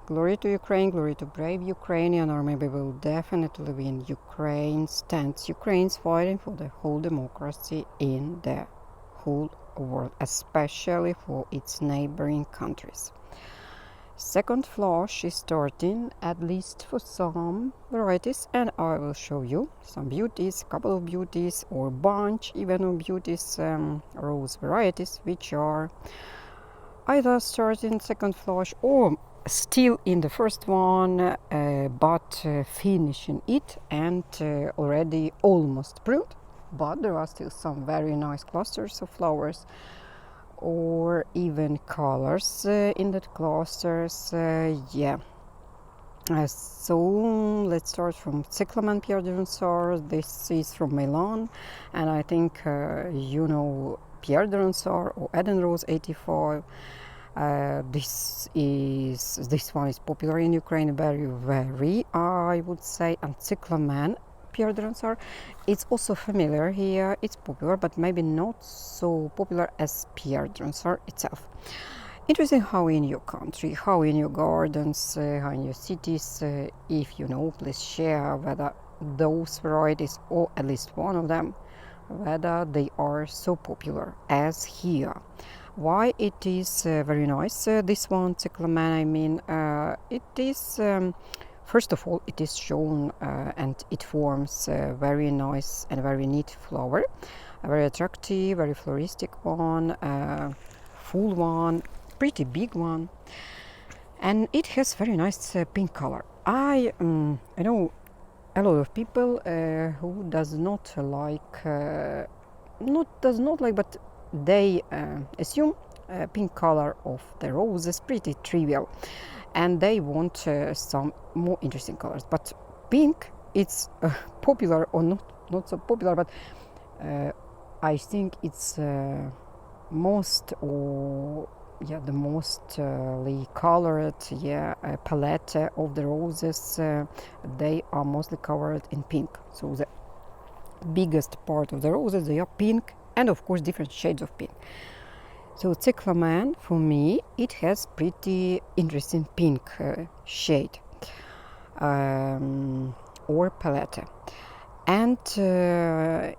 Glory to Ukraine, glory to brave Ukrainian, or maybe will definitely win. Ukraine stands. Ukraine's fighting for the whole democracy in the whole world, especially for its neighboring countries. Second flush is starting, at least for some varieties, and I will show you some beauties, couple of beauties, or bunch even of beauties, rose varieties, which are either starting second flush or still in the first one, but finishing it and already almost pruned. But there are still some very nice clusters of flowers or even colors in the clusters. So let's start from Cyclamen Pierre de Ronsard. This is from Milan, and I think you know Pierre de Ronsard or Eden Rose 85. This one is popular in Ukraine, very I would say. And Cyclamen Pierre de Ronsard, it's also familiar here. It's popular, but maybe not so popular as Pierre de Ronsard itself. Interesting how in your country, how in your gardens, how in your cities, if you know, please share whether those varieties, or at least one of them, whether they are so popular as here. Why it is very nice. This one, Cyclamen, I mean, it is, first of all, it is shown and it forms a very nice and very neat flower. A very attractive, very floristic one, full one, pretty big one. And it has very nice pink color. I know a lot of people who does not like, but they assume pink color of the rose is pretty trivial, and they want some more interesting colors. But pink, it's popular or not so popular, but I think it's the mostly colored palette of the roses. They are mostly covered in pink, so the biggest part of the roses, they are pink, and of course different shades of pink. So Cyclamen, for me, it has pretty interesting pink shade or palette. And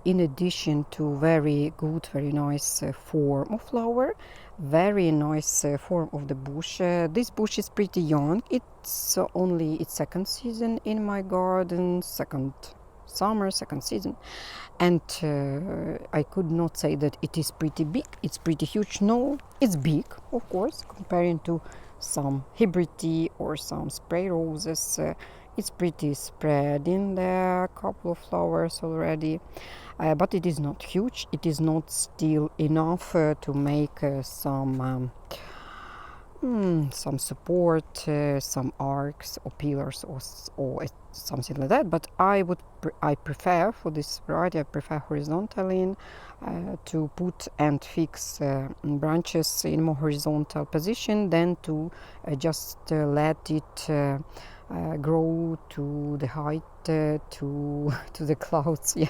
in addition to very good, very nice form of flower, very nice form of the bush. This bush is pretty young. It's only its second season in my garden, second summer, second season. And I could not say that it is pretty big, it's pretty huge. No, it's big, of course, comparing to some hybrid tea or some spray roses. It's pretty spread in there, a couple of flowers already, but it is not huge. It is not still enough to make some support, some arcs or pillars or something like that. But I prefer for this variety, I prefer horizontally to put and fix branches in more horizontal position than to just let it grow to the height to the clouds. Yeah.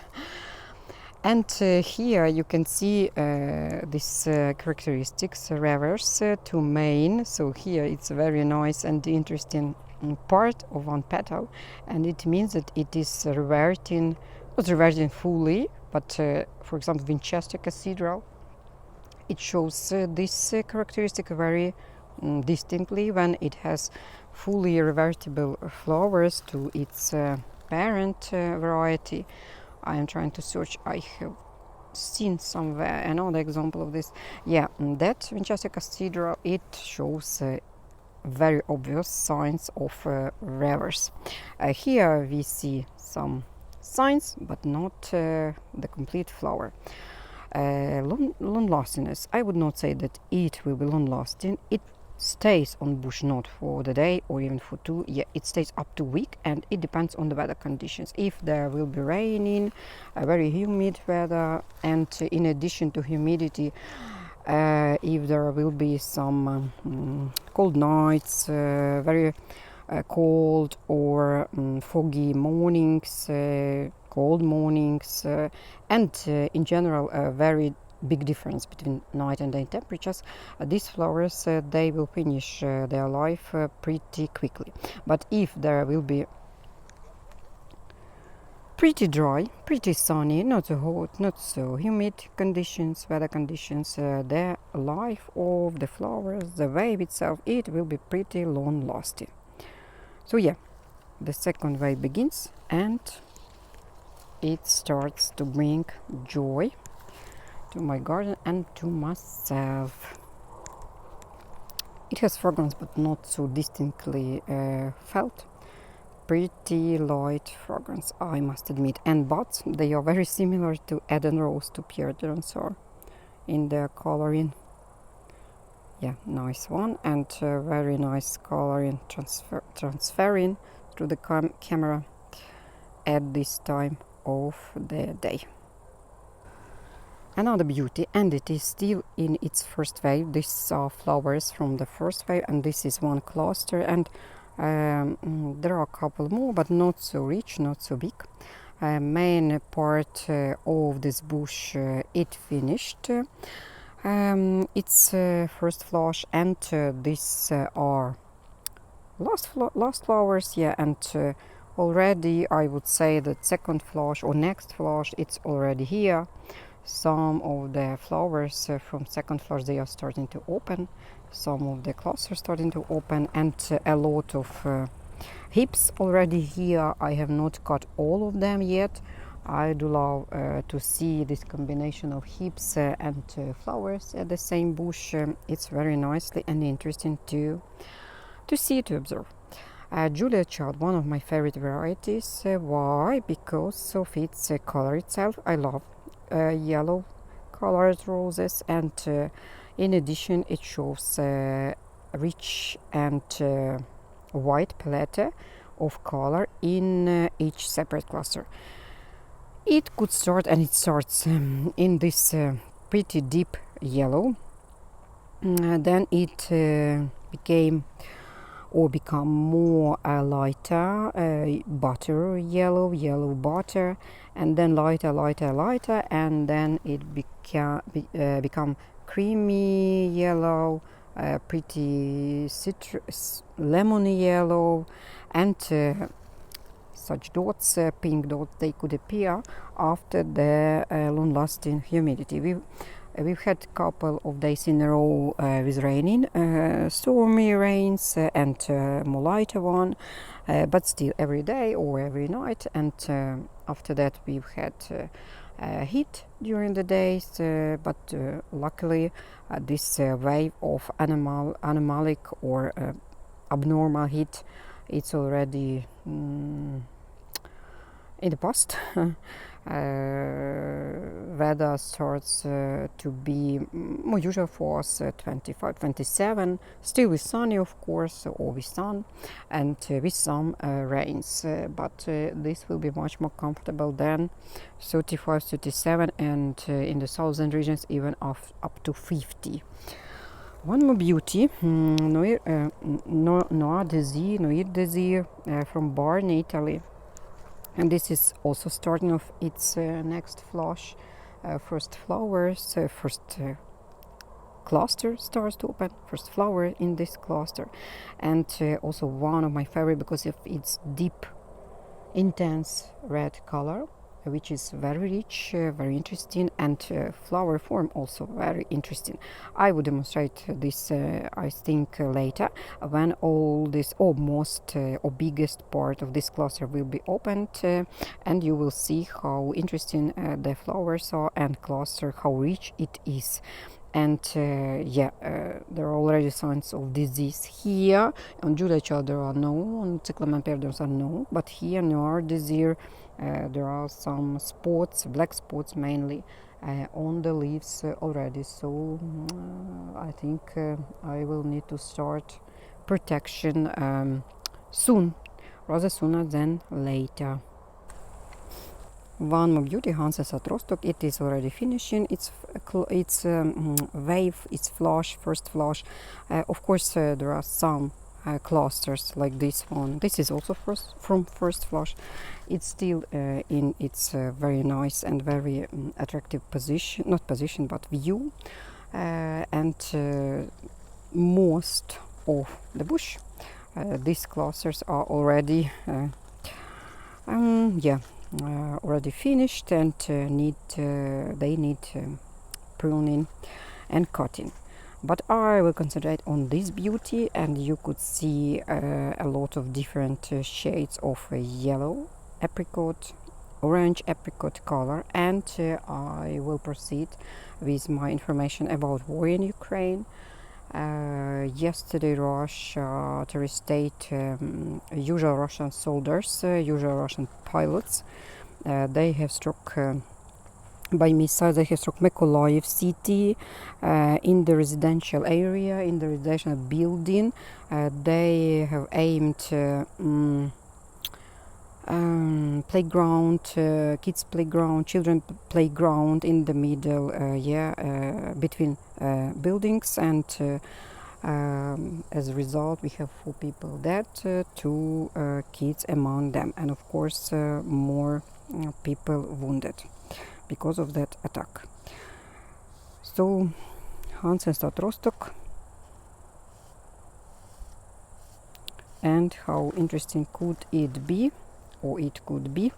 And here you can see this characteristics reverse to main. So here it's a very nice and interesting part of one petal, and it means that it is reverting, not reverting fully, but for example Winchester Cathedral, it shows this characteristic very distinctly when it has fully revertible flowers to its parent variety. I am trying to search. I have seen somewhere another example of this. Yeah, that Winchester Cathedral, it shows very obvious signs of reverse. Here we see some signs, but not the complete flower. Long-lastingness, I would not say that it will be long-lasting. It stays on bush not for the day or even for 2. Yeah, it stays up to a week, and it depends on the weather conditions. If there will be raining, very humid weather, and in addition to humidity, if there will be some cold nights, very cold or foggy mornings, cold mornings, and in general very big difference between night and day temperatures, these flowers they will finish their life pretty quickly. But if there will be pretty dry, pretty sunny, not so hot, not so humid conditions, weather conditions, the life of the flowers, the wave itself, it will be pretty long lasting. So yeah, the second wave begins and it starts to bring joy to my garden and to myself. It has fragrance but not so distinctly felt. Pretty light fragrance, I must admit, and buds, they are very similar to Eden Rose, to Pierre de Ronsard in their coloring. Yeah, nice one, and very nice coloring transferring through the camera at this time of the day. Another beauty, and it is still in its first wave. These are flowers from the first wave, and this is one cluster, and there are a couple more, but not so rich, not so big. Main part of this bush it finished its first flush, and these are last flowers, yeah, and already I would say that second flush or next flush it's already here. Some of the flowers from second flush they are starting to open, some of the clusters starting to open, and a lot of hips already here. I have not cut all of them yet. I do love to see this combination of hips and flowers at the same bush. It's very nicely and interesting to see, to observe. Julia Child, one of my favorite varieties. Why? Because of its color itself. I love yellow colored roses, and in addition it shows rich and white palette of color in each separate cluster. It could start, and it starts in this pretty deep yellow, then it became more lighter butter yellow butter, and then lighter, and then it become creamy yellow, pretty citrus lemony yellow, and such dots, pink dots, they could appear after the long-lasting humidity. We've had a couple of days in a row with raining, stormy rains, and more lighter one, but still every day or every night. And after that we've had heat during the days, but luckily this wave of animalic or abnormal heat, it's already in the past. Weather starts to be more usual for us, 25, 27, still with sunny of course, or with sun, and with some rains, but this will be much more comfortable than 35, 37, and in the southern regions even up to 50. One more beauty, Noir Desir from Barn, Italy. And this is also starting off its next flush, first flowers, first cluster starts to open, first flower in this cluster, and also one of my favorite because of its deep, intense red color, which is very rich, very interesting, and flower form also very interesting. I will demonstrate this, I think, later when all this almost or biggest part of this cluster will be opened, and you will see how interesting the flowers are and cluster, how rich it is. And there are already signs of disease here. On Julia Child there are no, on Cyclamen Pierre there are no, but here Noir Desir there are some spots, black spots mainly, on the leaves already. So I think I will need to start protection soon, rather sooner than later. One more beauty, Hansestadt Rostock. It is already finishing its wave, its flush, first flush. Of course, there are some clusters like this one. This is also from first flush. It's still in its very nice and very attractive position, not position but view, and most of the bush, these clusters are already already finished and they need pruning and cutting. But I will concentrate on this beauty, and you could see a lot of different shades of yellow apricot, orange apricot color, and I will proceed with my information about war in Ukraine. Yesterday Russia terrorist state, usual Russian soldiers, usual Russian pilots, they have struck by missiles. They have struck Mykolaiv city in the residential area, in the residential building. They have aimed playground, kids playground, children playground in the middle, between buildings, and as a result we have 4 people dead, 2 kids among them, and of course more people wounded because of that attack. So Hansestadt Rostock, and how interesting could it be, or it could be,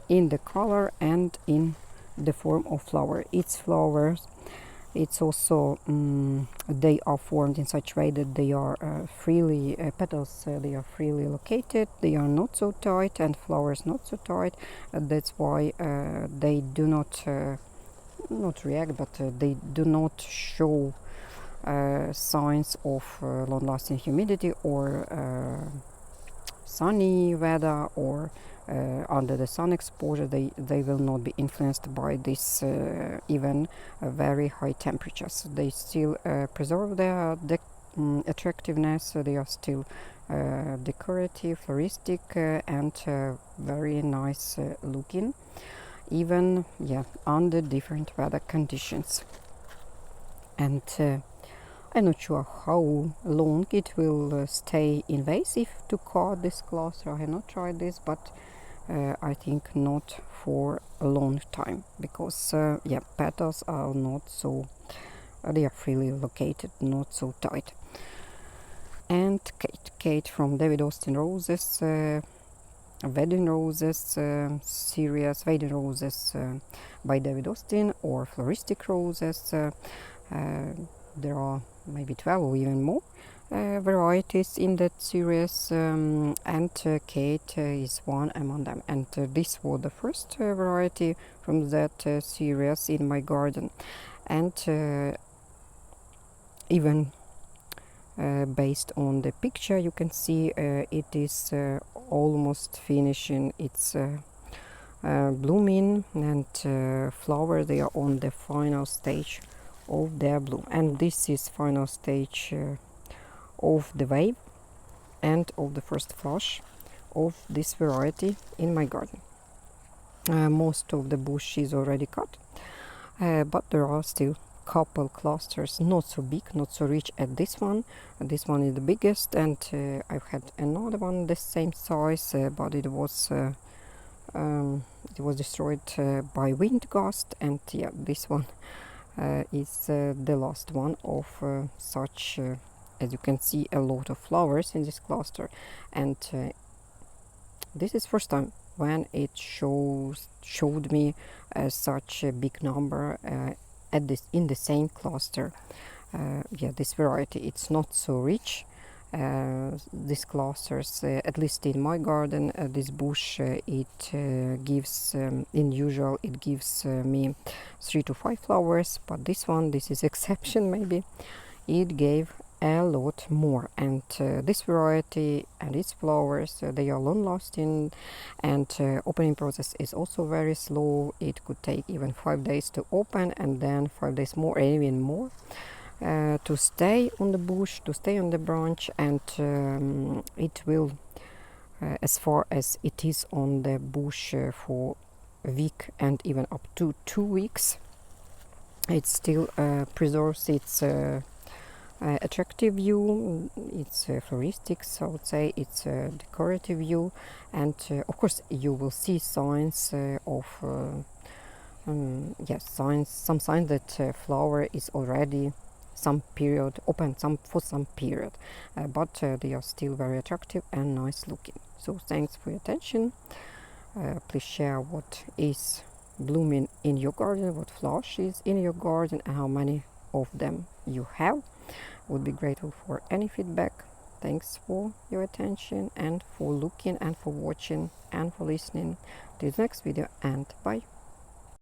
in the color and in the form of flower. Its flowers, it's also they are formed in such way that they are freely petals, they are freely located, they are not so tight, and flowers not so tight. That's why they do not react, but they do not show signs of long-lasting humidity or sunny weather, or under the sun exposure. They will not be influenced by this even very high temperatures. They still preserve their attractiveness. They are still decorative, floristic, and very nice looking, even under different weather conditions. And I'm not sure how long it will stay in vase if to cut this cluster. I have not tried this, but I think not for a long time, because petals are not so, they are freely located, not so tight. And Kate from David Austin Roses, Wedding Roses series, Wedding Roses by David Austin, or Floristic Roses. There are maybe 12 or even more varieties in that series, and Kate is one among them. And this was the first variety from that series in my garden, and even based on the picture you can see it is almost finishing its blooming, and flower, they are on the final stage of their bloom. And this is final stage of the wave and of the first flush of this variety in my garden. Most of the bush is already cut, but there are still couple clusters, not so big, not so rich as this one. This one is the biggest, and I've had another one the same size, but it was destroyed by wind gust. And this one is the last one of such, as you can see, a lot of flowers in this cluster. And this is first time when it showed me such a big number in the same cluster. This variety, it's not so rich. These clusters, at least in my garden, this bush, it gives in usual it gives me 3 to 5 flowers, but this one, this is exception maybe, it gave a lot more. And this variety and its flowers, they are long lasting, and opening process is also very slow. It could take even 5 days to open, and then 5 days more, and even more to stay on the bush, to stay on the branch. And it will, as far as it is on the bush for a week and even up to 2 weeks, it still preserves its attractive view. It's floristic, so I would say it's a decorative view, and of course you will see signs of yes, some signs that flower is already some period open, for some period, but they are still very attractive and nice looking. So thanks for your attention. Please share what is blooming in your garden, what flowers is in your garden, and how many of them you have. Would be grateful for any feedback. Thanks for your attention and for looking and for watching and for listening to the next video, and bye.